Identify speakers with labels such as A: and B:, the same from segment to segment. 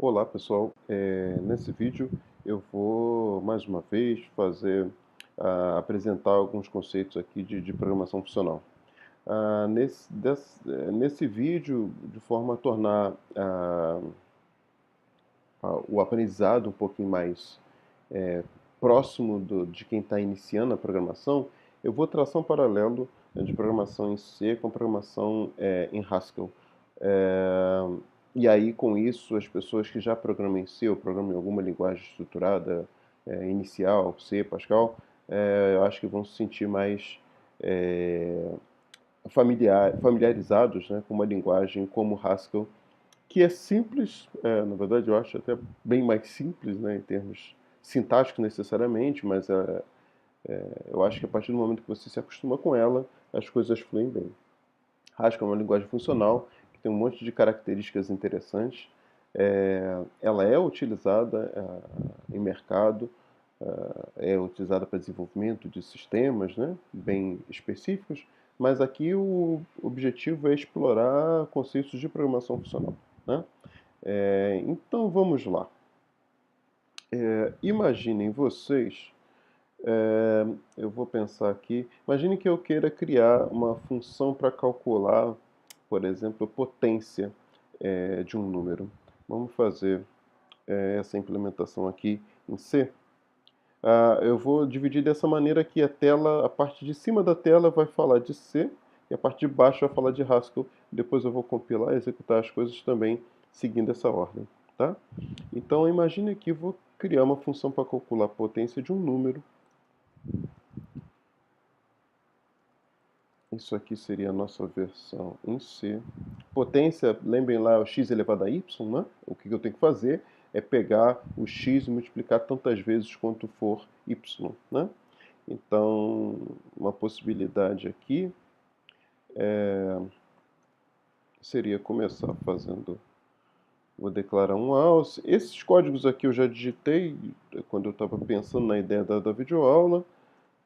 A: Olá pessoal, nesse vídeo eu vou mais uma vez apresentar alguns conceitos aqui de programação funcional. Nesse vídeo, de forma a tornar o aprendizado um pouquinho mais próximo de quem está iniciando a programação, eu vou traçar um paralelo, né, de programação em C com programação em Haskell. É, e aí, com isso, as pessoas que já programam em C ou programam em alguma linguagem estruturada inicial, C, Pascal, eu acho que vão se sentir mais é, familiarizados, né, com uma linguagem como Haskell, que é simples, na verdade eu acho até bem mais simples, né, em termos sintáticos necessariamente, mas eu acho que a partir do momento que você se acostuma com ela, as coisas fluem bem. Haskell é uma linguagem funcional que tem um monte de características interessantes. Ela é utilizada em mercado, é utilizada para desenvolvimento de sistemas, né, bem específicos, mas aqui o objetivo é explorar conceitos de programação funcional, né? Então vamos lá. Imaginem vocês, eu vou pensar aqui, imagine que eu queira criar uma função para calcular, por exemplo, a potência de um número. Vamos fazer essa implementação aqui em C. Eu vou dividir dessa maneira que a parte de cima da tela vai falar de C e a parte de baixo vai falar de Haskell. Depois eu vou compilar e executar as coisas também seguindo essa ordem, tá? Então imagine que eu vou criar uma função para calcular a potência de um número. Isso aqui seria a nossa versão em C. Potência, lembrem lá, é o x elevado a y, né? O que eu tenho que fazer é pegar o x e multiplicar tantas vezes quanto for y, né? Então, uma possibilidade aqui seria começar fazendo, vou declarar um else. Esses códigos aqui eu já digitei quando eu estava pensando na ideia da videoaula,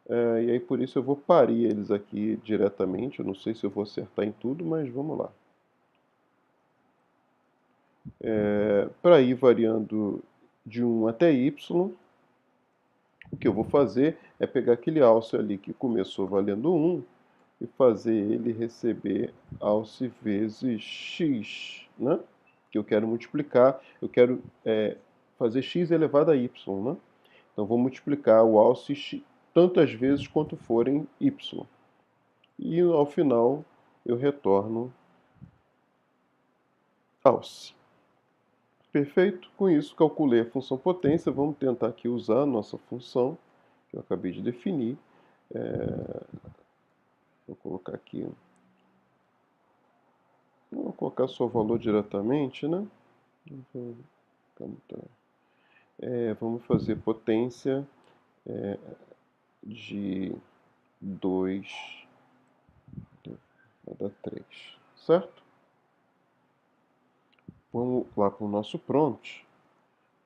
A: e aí por isso eu vou parir eles aqui diretamente. Eu não sei se eu vou acertar em tudo, mas vamos lá. Para ir variando de 1 até y, o que eu vou fazer é pegar aquele alce ali que começou valendo 1 e fazer ele receber alce vezes x, né? Que eu quero multiplicar, eu quero fazer x elevado a y, né? Então vou multiplicar o alce x tantas vezes quanto forem y. E ao final eu retorno alce. Perfeito? Com isso calculei a função potência. Vamos tentar aqui usar a nossa função que eu acabei de definir. Vou colocar aqui. Vou colocar só o valor diretamente, né? Vamos fazer potência de 2 vai dar 3, certo? Vamos lá para o nosso prompt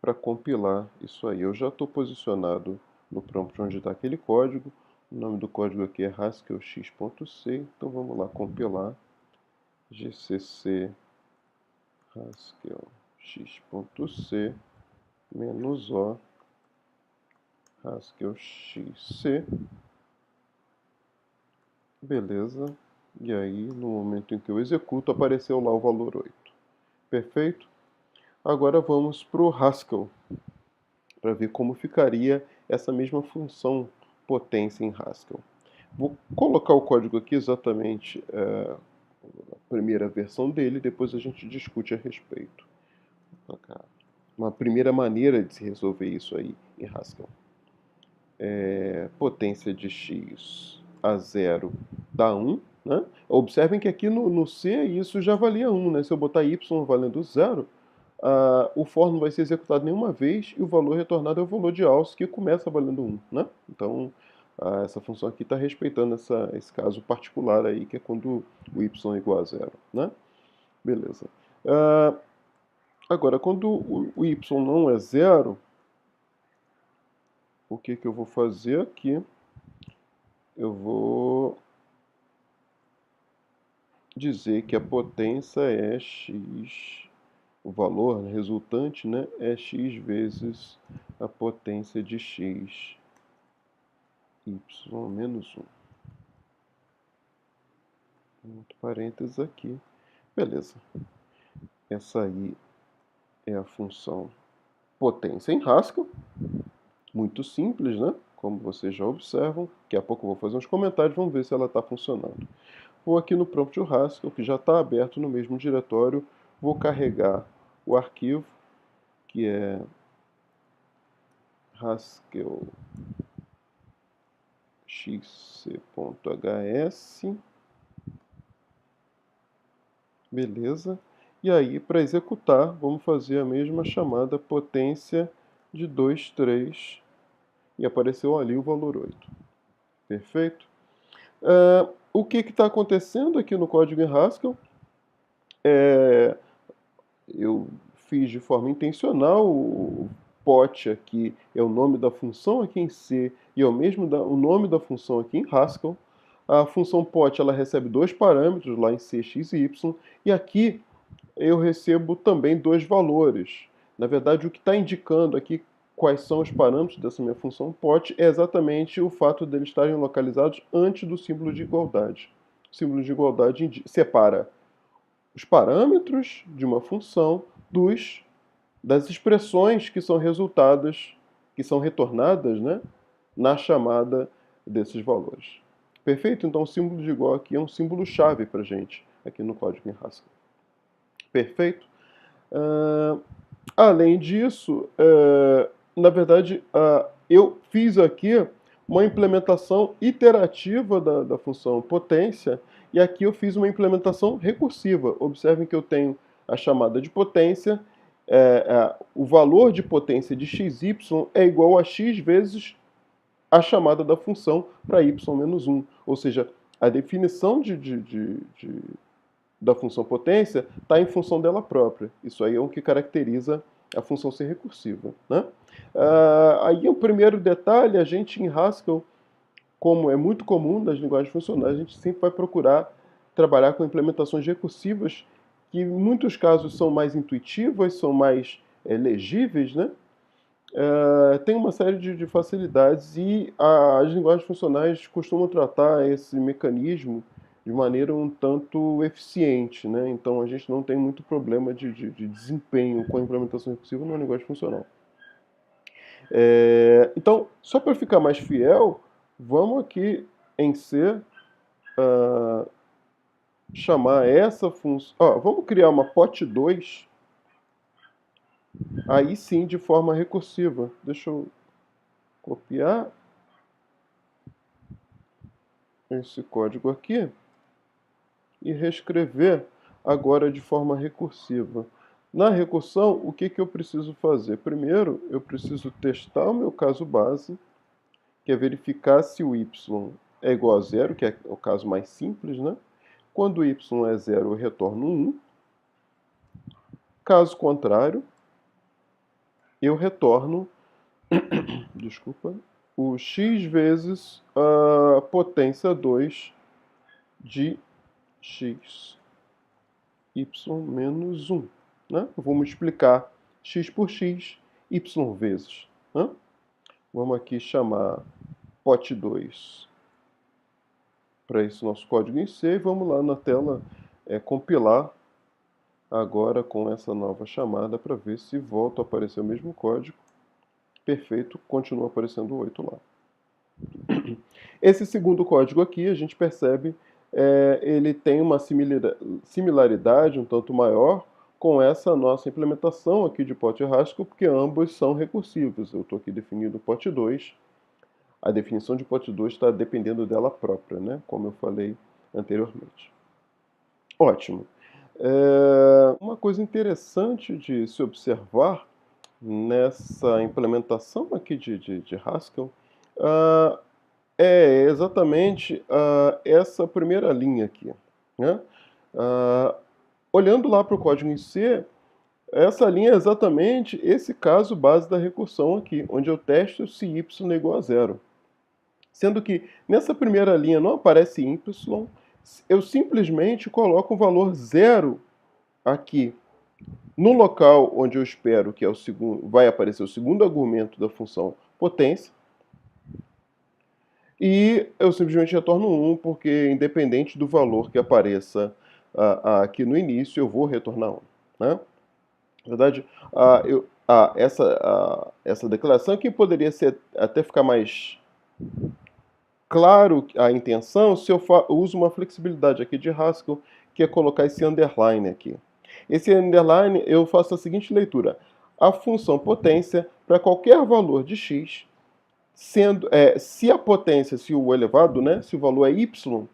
A: para compilar isso aí. Eu já estou posicionado no prompt onde está aquele código. O nome do código aqui é haskellx.c. Então vamos lá compilar gcc haskellx.c -o haskellxc. Beleza. E aí, no momento em que eu executo, apareceu lá o valor 8. Perfeito? Agora vamos para o Haskell, para ver como ficaria essa mesma função potência em Haskell. Vou colocar o código aqui exatamente a primeira versão dele, depois a gente discute a respeito. Uma primeira maneira de se resolver isso aí em Haskell. Potência de x a 0 dá 1. Né? Observem que aqui no C isso já valia 1. Né? Se eu botar y valendo 0, o for não vai ser executado nenhuma vez e o valor retornado é o valor de alce, que começa valendo 1. Né? Então, essa função aqui está respeitando esse caso particular aí, que é quando o y é igual a 0. Né? Beleza. Agora, quando o y não é 0, o que eu vou fazer aqui? Eu vou dizer que a potência é x o valor resultante, né, é x vezes a potência de x, y menos 1. Outro parênteses aqui. Beleza. Essa aí é a função potência em Haskell. Muito simples, né? Como vocês já observam. Daqui a pouco eu vou fazer uns comentários, vamos ver se ela está funcionando. Vou aqui no prompt do Haskell, que já está aberto no mesmo diretório. Vou carregar o arquivo, que é Haskell xc.hs. Beleza. E aí, para executar, vamos fazer a mesma chamada potência de 2, 3. E apareceu ali o valor 8. Perfeito? O que está acontecendo aqui no código em Haskell? Eu fiz de forma intencional o pot aqui é o nome da função aqui em C e é o mesmo o nome da função aqui em Haskell. A função pot ela recebe dois parâmetros lá em C, x e y, e aqui eu recebo também dois valores. Na verdade, o que está indicando aqui quais são os parâmetros dessa minha função pot é exatamente o fato de eles estarem localizados antes do símbolo de igualdade. O símbolo de igualdade separa os parâmetros de uma função das expressões que são resultadas, que são retornadas, né, na chamada desses valores. Perfeito? Então o símbolo de igual aqui é um símbolo chave para a gente, aqui no código em Haskell. Perfeito? Além disso, na verdade, eu fiz aqui uma implementação iterativa da função potência, e aqui eu fiz uma implementação recursiva. Observem que eu tenho a chamada de potência, o valor de potência de xy é igual a x vezes a chamada da função para y menos 1. Ou seja, a definição da função potência está em função dela própria. Isso aí é o que caracteriza a função ser recursiva. Né? Aí o primeiro detalhe, a gente em Haskell, como é muito comum nas linguagens funcionais, a gente sempre vai procurar trabalhar com implementações recursivas que em muitos casos são mais intuitivas, são mais legíveis, né? Tem uma série de facilidades e as linguagens funcionais costumam tratar esse mecanismo de maneira um tanto eficiente, né? Então a gente não tem muito problema de desempenho com a implementação recursiva numa linguagem funcional. Então, só para ficar mais fiel, vamos aqui em C chamar essa função. Vamos criar uma pot2, aí sim de forma recursiva. Deixa eu copiar esse código aqui e reescrever agora de forma recursiva. Na recursão, o que eu preciso fazer? Primeiro, eu preciso testar o meu caso base, que é verificar se o y é igual a zero, que é o caso mais simples, né? Quando o y é zero, eu retorno 1. Caso contrário, eu retorno, desculpa, o x vezes a potência 2 de x, y menos 1. Né? Eu vou multiplicar x por x, y vezes. Né? Vamos aqui chamar pot2 para esse nosso código em C. E vamos lá na tela compilar agora com essa nova chamada para ver se volta a aparecer o mesmo código. Perfeito, continua aparecendo o 8 lá. Esse segundo código aqui, a gente percebe, ele tem uma similaridade um tanto maior com essa nossa implementação aqui de pot Haskell, porque ambos são recursivos. Eu estou aqui definindo o pot 2. A definição de pot 2 está dependendo dela própria, né? Como eu falei anteriormente. Ótimo. Uma coisa interessante de se observar nessa implementação aqui de Haskell é exatamente essa primeira linha aqui. Né? Olhando lá para o código em C, essa linha é exatamente esse caso base da recursão aqui, onde eu testo se y é igual a zero. Sendo que nessa primeira linha não aparece y, eu simplesmente coloco o valor zero aqui No local onde eu espero que é o segundo, vai aparecer o segundo argumento da função potência, e eu simplesmente retorno 1, porque independente do valor que apareça aqui no início, eu vou retornar 1. Né? Na verdade, essa declaração aqui poderia ser, até ficar mais claro a intenção se eu uso uma flexibilidade aqui de Haskell, que é colocar esse underline aqui. Esse underline eu faço a seguinte leitura: a função potência para qualquer valor de x, se a potência, se o elevado, né, se o valor é y,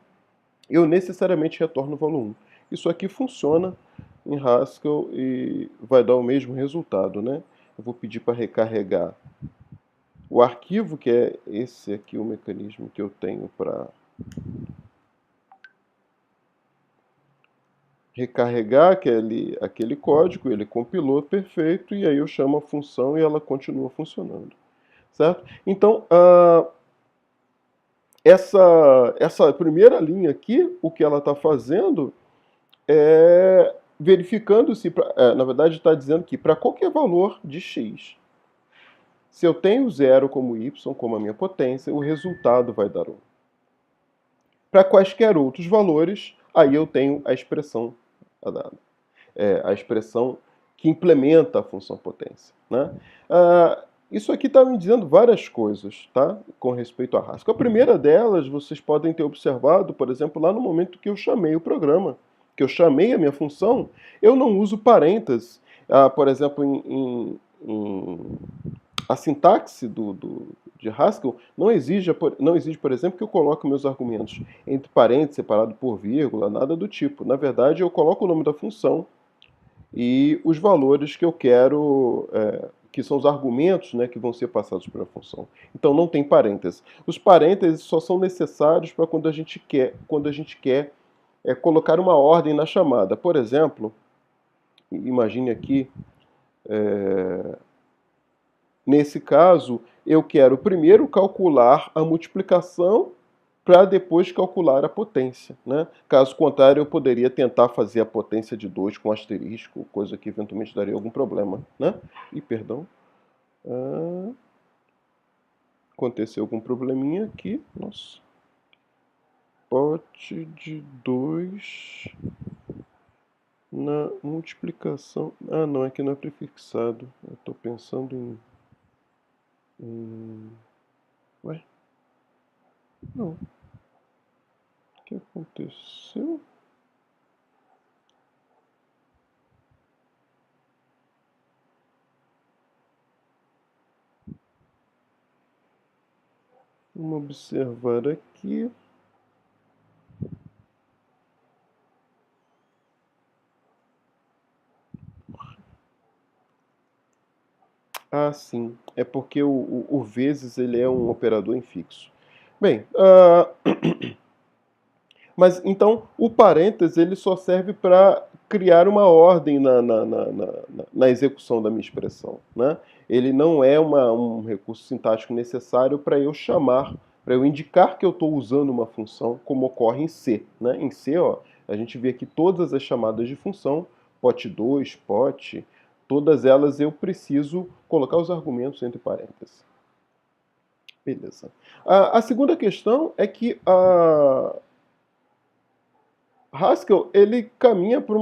A: eu necessariamente retorno o valor 1. Isso aqui funciona em Haskell e vai dar o mesmo resultado, né? Eu vou pedir para recarregar o arquivo, que é esse aqui, o mecanismo que eu tenho para recarregar aquele código, ele compilou perfeito, e aí eu chamo a função e ela continua funcionando. Certo? Então, essa primeira linha aqui, o que ela está fazendo é verificando se, na verdade, está dizendo que para qualquer valor de x, se eu tenho 0 como y, como a minha potência, o resultado vai dar 1. Para quaisquer outros valores, aí eu tenho a expressão dada. A expressão que implementa a função potência. Né? Isso aqui está me dizendo várias coisas, tá? Com respeito a Haskell. A primeira delas, vocês podem ter observado, por exemplo, lá no momento que eu chamei o programa, que eu chamei a minha função, eu não uso parênteses. Por exemplo, a sintaxe de Haskell não exige, por exemplo, que eu coloque meus argumentos entre parênteses, separado por vírgula, nada do tipo. Na verdade, eu coloco o nome da função e os valores que eu quero, que são os argumentos, né, que vão ser passados pela função. Então não tem parênteses. Os parênteses só são necessários para quando a gente quer colocar uma ordem na chamada. Por exemplo, imagine aqui, nesse caso, eu quero primeiro calcular a multiplicação para depois calcular a potência. Né? Caso contrário, eu poderia tentar fazer a potência de 2 com asterisco, coisa que eventualmente daria algum problema. Né? Perdão. Aconteceu algum probleminha aqui. Nossa. Pote de 2 na multiplicação. Não, é que não é prefixado. Eu estou pensando em... Ué? Não. O que aconteceu? Vamos observar aqui. Sim. É porque o vezes ele é um operador infixo. Bem, mas então o parênteses ele só serve para criar uma ordem na execução da minha expressão. Né? Ele não é um recurso sintático necessário para eu chamar, para eu indicar que eu estou usando uma função, como ocorre em C. Né? Em C, ó, a gente vê aqui todas as chamadas de função, pot2, pot, todas elas eu preciso colocar os argumentos entre parênteses. Beleza. A segunda questão é que Haskell ele caminha para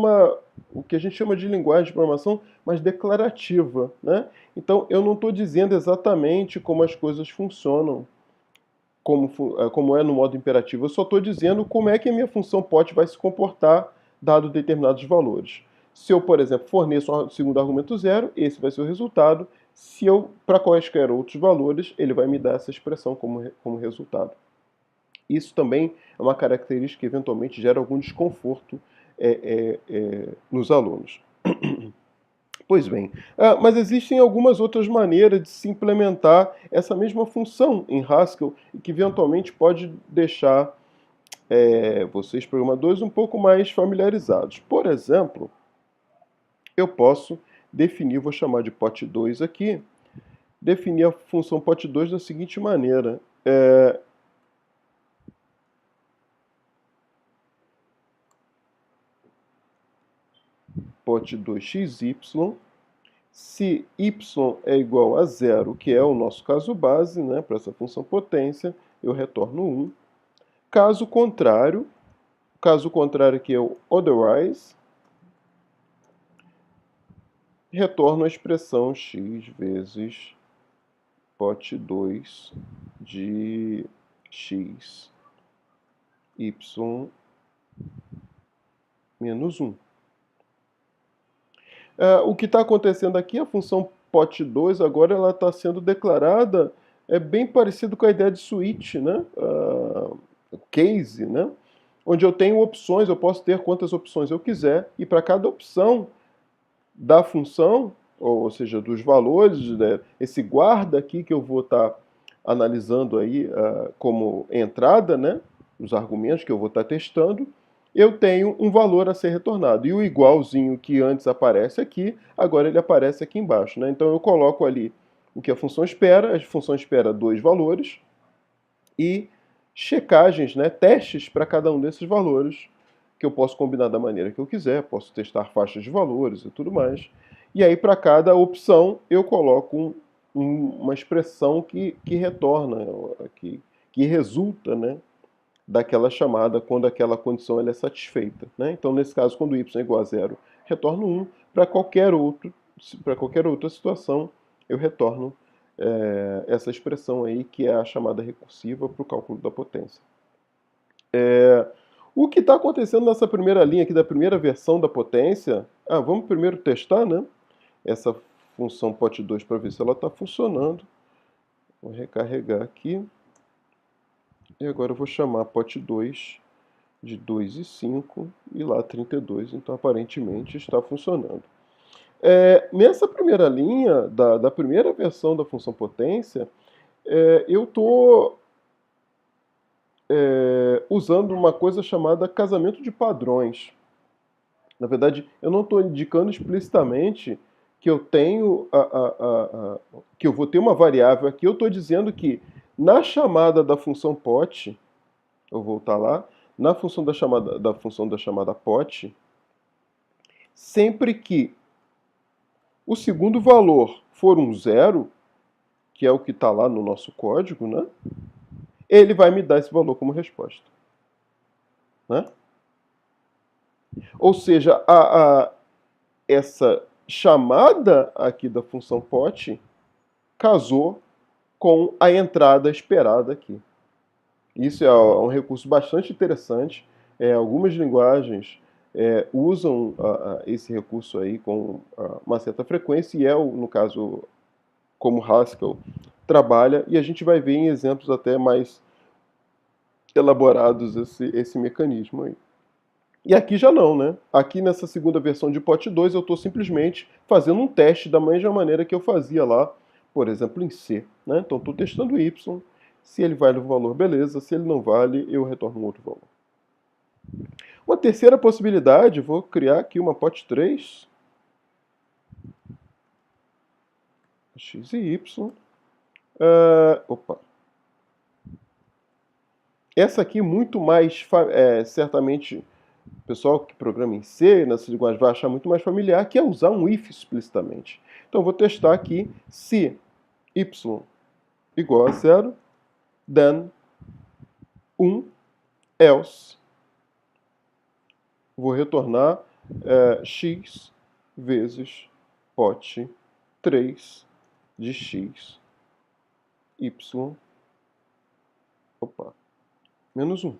A: o que a gente chama de linguagem de programação mais declarativa. Né? Então, eu não estou dizendo exatamente como as coisas funcionam, como é no modo imperativo. Eu só estou dizendo como é que a minha função pot vai se comportar dado determinados valores. Se eu, por exemplo, forneço um segundo argumento 0, esse vai ser o resultado. Se eu, para quaisquer outros valores, ele vai me dar essa expressão como resultado. Isso também é uma característica que eventualmente gera algum desconforto nos alunos. Pois bem, mas existem algumas outras maneiras de se implementar essa mesma função em Haskell e que eventualmente pode deixar vocês programadores um pouco mais familiarizados. Por exemplo, eu posso definir, vou chamar de pot2 aqui, definir a função pot2 da seguinte maneira. pote 2xy, se y é igual a 0, que é o nosso caso base, né, para essa função potência, eu retorno 1. Caso contrário aqui é o otherwise, retorno a expressão x vezes pote 2 de x y menos 1. O que está acontecendo aqui, a função pote 2 agora ela está sendo declarada, é bem parecido com a ideia de switch, né? Case, né? Onde eu tenho opções, eu posso ter quantas opções eu quiser, e para cada opção da função, ou seja, dos valores, né, esse guarda aqui que eu vou estar analisando aí como entrada, né, os argumentos que eu vou estar testando, eu tenho um valor a ser retornado. E o igualzinho que antes aparece aqui, agora ele aparece aqui embaixo. Né? Então eu coloco ali o que a função espera 2 valores, e checagens, né, testes para cada um desses valores, que eu posso combinar da maneira que eu quiser, posso testar faixas de valores e tudo mais. E aí, para cada opção, eu coloco uma expressão que retorna, que resulta, né, daquela chamada quando aquela condição ela é satisfeita. Né? Então, nesse caso, quando y é igual a 0, retorno 1. Para qualquer outra situação, eu retorno essa expressão aí, que é a chamada recursiva para o cálculo da potência. O que está acontecendo nessa primeira linha aqui da primeira versão da potência? Vamos primeiro testar, né? Essa função pote 2 para ver se ela está funcionando. Vou recarregar aqui. E agora eu vou chamar pote 2 de 2 e 5 e lá 32. Então aparentemente está funcionando. Nessa primeira linha da primeira versão da função potência, eu estou usando uma coisa chamada casamento de padrões. Na verdade, eu não estou indicando explicitamente que eu tenho que eu vou ter uma variável aqui. Eu estou dizendo que na chamada da função pot, eu vou voltar lá, na função da chamada pot, sempre que o segundo valor for um 0, que é o que está lá no nosso código, né? Ele vai me dar esse valor como resposta. Né? Ou seja, essa chamada aqui da função pot casou com a entrada esperada aqui. Isso é um recurso bastante interessante. Algumas linguagens usam esse recurso aí com uma certa frequência, e no caso, como Haskell trabalha, e a gente vai ver em exemplos até mais elaborados esse mecanismo aí. E aqui já não, né? Aqui nessa segunda versão de pot 2 eu estou simplesmente fazendo um teste da mesma maneira que eu fazia lá, por exemplo, em C. Né? Então estou testando y, se ele vale o valor, beleza, se ele não vale, eu retorno um outro valor. Uma terceira possibilidade, vou criar aqui uma pot 3, x e y. Essa aqui muito mais, certamente, o pessoal que programa em C, nessas linguagens, vai achar muito mais familiar, que é usar um if explicitamente. Então eu vou testar aqui se y igual a 0, then 1, else. Vou retornar x vezes pot 3 de x, y, menos 1.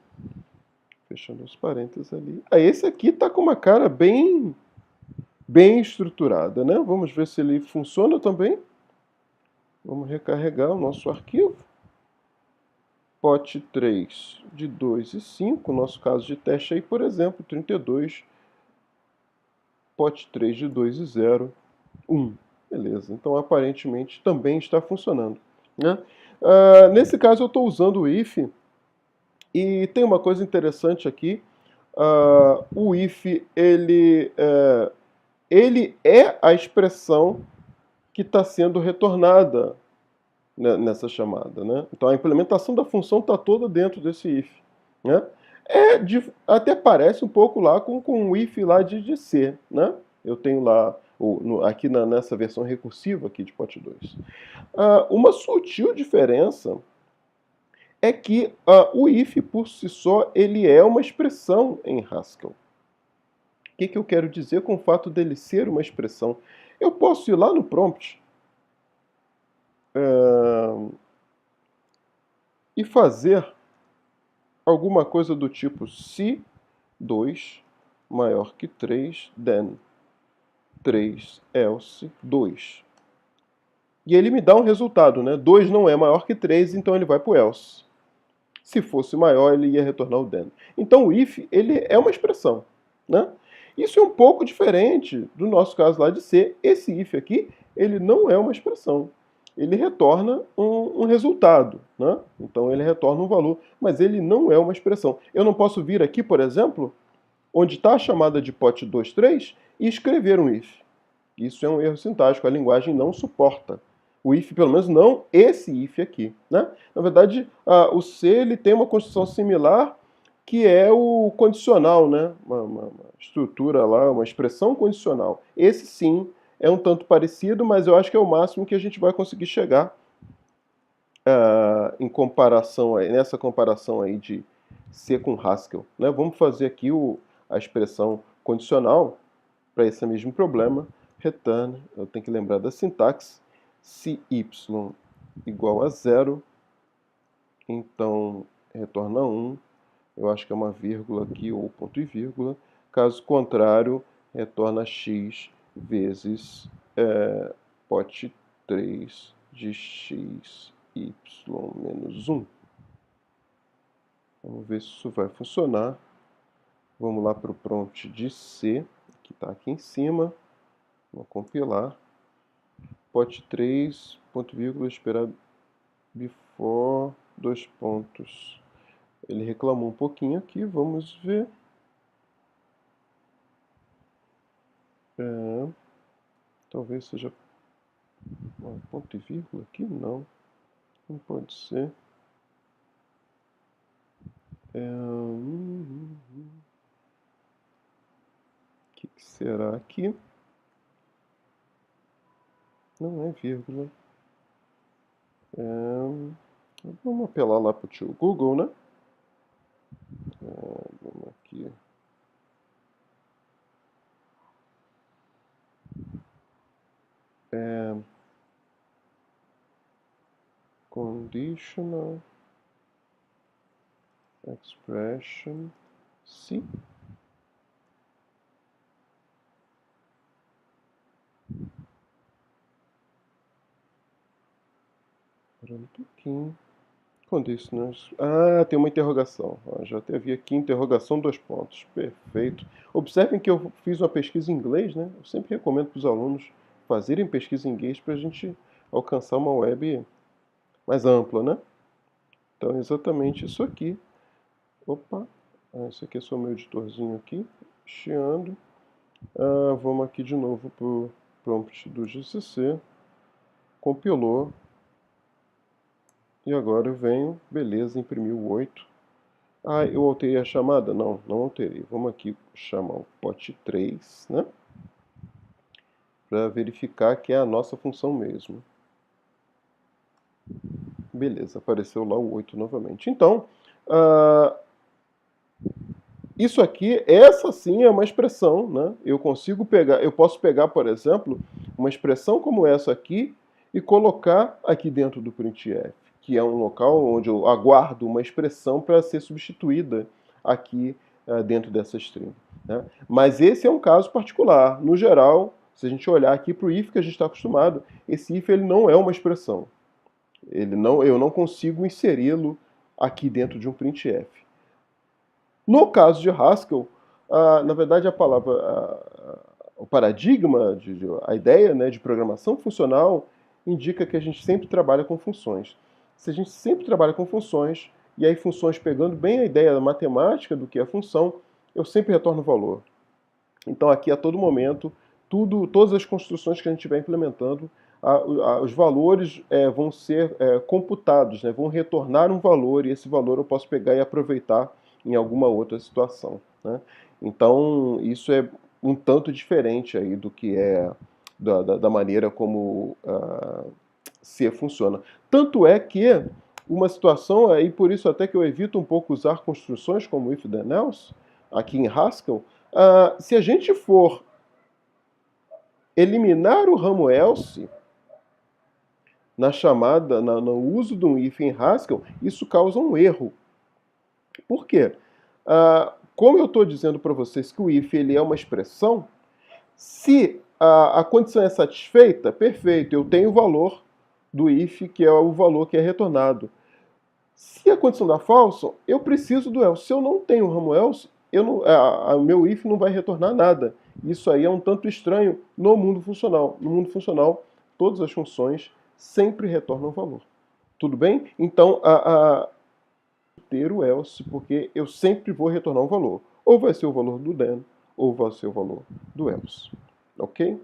A: Fechando os parênteses ali. Esse aqui está com uma cara bem estruturada, né? Vamos ver se ele funciona também. Vamos recarregar o nosso arquivo. Pot 3 de 2 e 5, nosso caso de teste aí, por exemplo, 32. Pot 3 de 2 e 0, 1. Beleza, então aparentemente também está funcionando. Né? Nesse caso eu estou usando o if, e tem uma coisa interessante aqui. O if ele é a expressão que está sendo retornada nessa chamada. Né? Então a implementação da função está toda dentro desse if. Né? Até parece um pouco lá com o if lá de C. Né? Eu tenho lá, aqui nessa versão recursiva aqui de pot 2. Uma sutil diferença é que o if por si só ele é uma expressão em Haskell. O que eu quero dizer com o fato dele ser uma expressão? Eu posso ir lá no prompt e fazer alguma coisa do tipo se 2 maior que 3, then 3 else 2. E ele me dá um resultado, né? 2 não é maior que 3, então ele vai para o else. Se fosse maior, ele ia retornar o then. Então o if ele é uma expressão, né? Isso é um pouco diferente do nosso caso lá de C. Esse if aqui, ele não é uma expressão. Ele retorna um resultado, né? Então ele retorna um valor, mas ele não é uma expressão. Eu não posso vir aqui, por exemplo, onde está a chamada de pot 23 e escrever um if. Isso é um erro sintático, a linguagem não suporta. O if, pelo menos não esse if aqui, né? Na verdade, o C ele tem uma construção similar, que é o condicional, né? Uma estrutura lá, uma expressão condicional. Esse sim é um tanto parecido, mas eu acho que é o máximo que a gente vai conseguir chegar em comparação, nessa comparação aí de C com Haskell, né? Vamos fazer aqui a expressão condicional para esse mesmo problema. Return, eu tenho que lembrar da sintaxe, se y igual a 0, então retorna 1, eu acho que é uma vírgula aqui ou ponto e vírgula, caso contrário, retorna x vezes pot 3 de x y menos 1. Vamos ver se isso vai funcionar. Vamos lá para o prompt de C, que está aqui em cima. Vou compilar. Pot 3, ponto vírgula, esperar before, dois pontos. Ele reclamou um pouquinho aqui, vamos ver. Talvez seja ponto e vírgula aqui? Não. Não pode ser. O que será aqui? Não é vírgula. Vamos apelar lá para o tio Google, né? Vamos aqui. Conditional expression C. Um pouquinho. Conditionals. Tem uma interrogação. Já até vi aqui interrogação, dois pontos. Perfeito. Observem que eu fiz uma pesquisa em inglês, né? Eu sempre recomendo para os alunos fazerem pesquisa em inglês para a gente alcançar uma web mais ampla, né? Então é exatamente isso aqui. Opa, esse aqui é só o meu editorzinho aqui, chiando. Vamos aqui de novo para o prompt do GCC. Compilou. E agora eu venho, beleza, imprimiu o 8. Eu alterei a chamada? Não, não alterei. Vamos aqui chamar o pot 3, né? Para verificar que é a nossa função mesmo. Beleza, apareceu lá o 8 novamente. Então, isso aqui, essa sim é uma expressão, né? Eu posso pegar, por exemplo, uma expressão como essa aqui e colocar aqui dentro do printf, que é um local onde eu aguardo uma expressão para ser substituída aqui dentro dessa string, né? Mas esse é um caso particular. No geral, se a gente olhar aqui para o if que a gente está acostumado, esse if ele não é uma expressão. Eu não consigo inseri-lo aqui dentro de um printf. No caso de Haskell, na verdade a palavra, o paradigma, a ideia, né, de programação funcional indica que a gente sempre trabalha com funções. Se a gente sempre trabalha com funções, e aí funções pegando bem a ideia da matemática do que é função, eu sempre retorno valor. Então aqui a todo momento, todas as construções que a gente estiver implementando, os valores vão ser computados, né, vão retornar um valor, e esse valor eu posso pegar e aproveitar em alguma outra situação, né? Então, isso é um tanto diferente aí do que é da maneira como C funciona. Tanto é que uma situação aí, por isso até que eu evito um pouco usar construções como if then else, aqui em Haskell, se a gente for eliminar o ramo else na chamada, no uso de um if em Haskell, isso causa um erro. Por quê? Como eu estou dizendo para vocês que o if ele é uma expressão, se a condição é satisfeita, perfeito, eu tenho o valor do if, que é o valor que é retornado. Se a condição dá falso, eu preciso do else. Se eu não tenho o ramo else, meu if não vai retornar nada. Isso aí é um tanto estranho no mundo funcional. No mundo funcional, todas as funções sempre retornam valor. Tudo bem? Então, ter o else, porque eu sempre vou retornar um valor. Ou vai ser o valor do then, ou vai ser o valor do else. Ok?